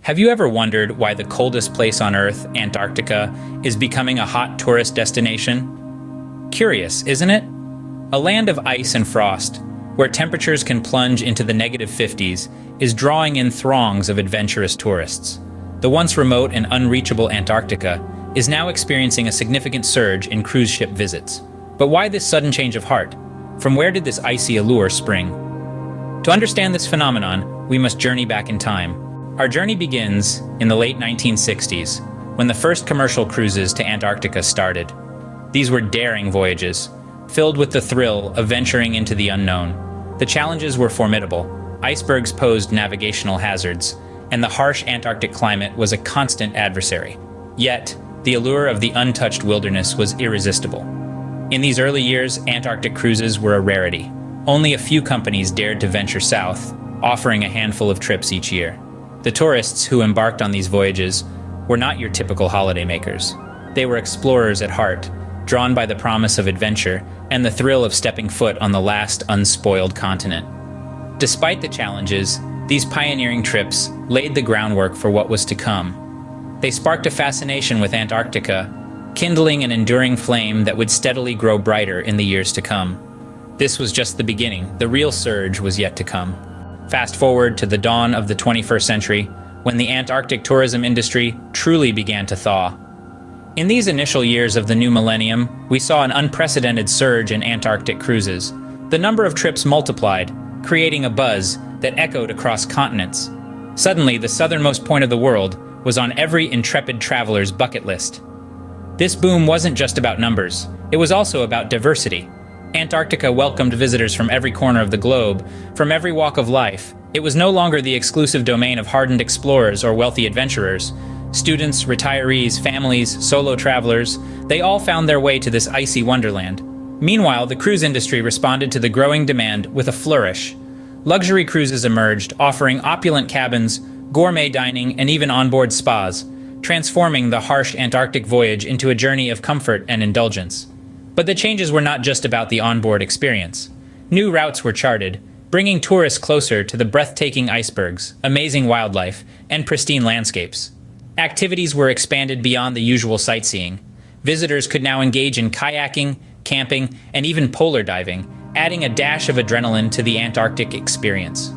Have you ever wondered why the coldest place on Earth, Antarctica, is becoming a hot tourist destination? Curious, isn't it? A land of ice and frost, where temperatures can plunge into the -50s, is drawing in throngs of adventurous tourists. The once remote and unreachable Antarctica is now experiencing a significant surge in cruise ship visits. But why this sudden change of heart? From where did this icy allure spring? To understand this phenomenon, we must journey back in time. Our journey begins in the late 1960s, when the first commercial cruises to Antarctica started. These were daring voyages, filled with the thrill of venturing into the unknown. The challenges were formidable. Icebergs posed navigational hazards, and the harsh Antarctic climate was a constant adversary. Yet, the allure of the untouched wilderness was irresistible. In these early years, Antarctic cruises were a rarity. Only a few companies dared to venture south, offering a handful of trips each year. The tourists who embarked on these voyages were not your typical holidaymakers. They were explorers at heart, drawn by the promise of adventure and the thrill of stepping foot on the last unspoiled continent. Despite the challenges, these pioneering trips laid the groundwork for what was to come. They sparked a fascination with Antarctica, kindling an enduring flame that would steadily grow brighter in the years to come. This was just the beginning. The real surge was yet to come. Fast forward to the dawn of the 21st century, when the Antarctic tourism industry truly began to thaw. In these initial years of the new millennium, we saw an unprecedented surge in Antarctic cruises. The number of trips multiplied, creating a buzz that echoed across continents. Suddenly, the southernmost point of the world was on every intrepid traveler's bucket list. This boom wasn't just about numbers, it was also about diversity. Antarctica welcomed visitors from every corner of the globe, from every walk of life. It was no longer the exclusive domain of hardened explorers or wealthy adventurers. Students, retirees, families, solo travelers, they all found their way to this icy wonderland. Meanwhile, the cruise industry responded to the growing demand with a flourish. Luxury cruises emerged, offering opulent cabins, gourmet dining, and even onboard spas, transforming the harsh Antarctic voyage into a journey of comfort and indulgence. But the changes were not just about the onboard experience. New routes were charted, bringing tourists closer to the breathtaking icebergs, amazing wildlife, and pristine landscapes. Activities were expanded beyond the usual sightseeing. Visitors could now engage in kayaking, camping, and even polar diving, adding a dash of adrenaline to the Antarctic experience.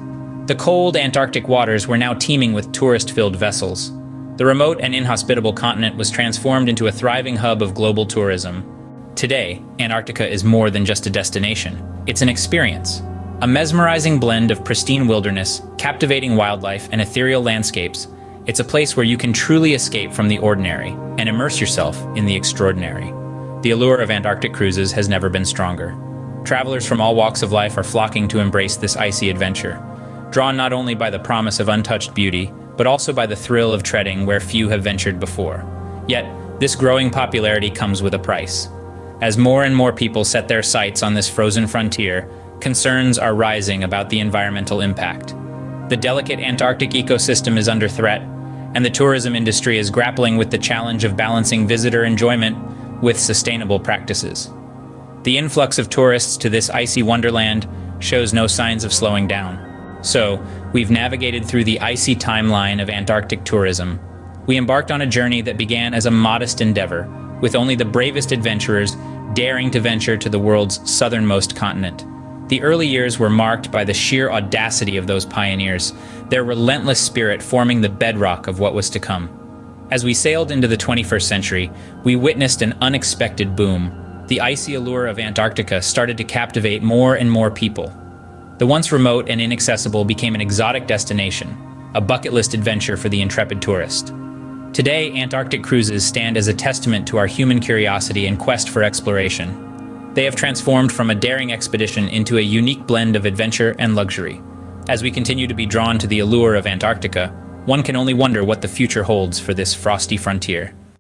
The cold Antarctic waters were now teeming with tourist-filled vessels. The remote and inhospitable continent was transformed into a thriving hub of global tourism. Today, Antarctica is more than just a destination. It's an experience. A mesmerizing blend of pristine wilderness, captivating wildlife, and ethereal landscapes. It's a place where you can truly escape from the ordinary and immerse yourself in the extraordinary. The allure of Antarctic cruises has never been stronger. Travelers from all walks of life are flocking to embrace this icy adventure, drawn not only by the promise of untouched beauty, but also by the thrill of treading where few have ventured before. Yet, this growing popularity comes with a price. As more and more people set their sights on this frozen frontier, concerns are rising about the environmental impact. The delicate Antarctic ecosystem is under threat, and the tourism industry is grappling with the challenge of balancing visitor enjoyment with sustainable practices. The influx of tourists to this icy wonderland shows no signs of slowing down. So, we've navigated through the icy timeline of Antarctic tourism. We embarked on a journey that began as a modest endeavor, with only the bravest adventurers daring to venture to the world's southernmost continent. The early years were marked by the sheer audacity of those pioneers, their relentless spirit forming the bedrock of what was to come. As we sailed into the 21st century, we witnessed an unexpected boom. The icy allure of Antarctica started to captivate more and more people. The once remote and inaccessible became an exotic destination, a bucket list adventure for the intrepid tourist. Today, Antarctic cruises stand as a testament to our human curiosity and quest for exploration. They have transformed from a daring expedition into a unique blend of adventure and luxury. As we continue to be drawn to the allure of Antarctica, one can only wonder what the future holds for this frosty frontier.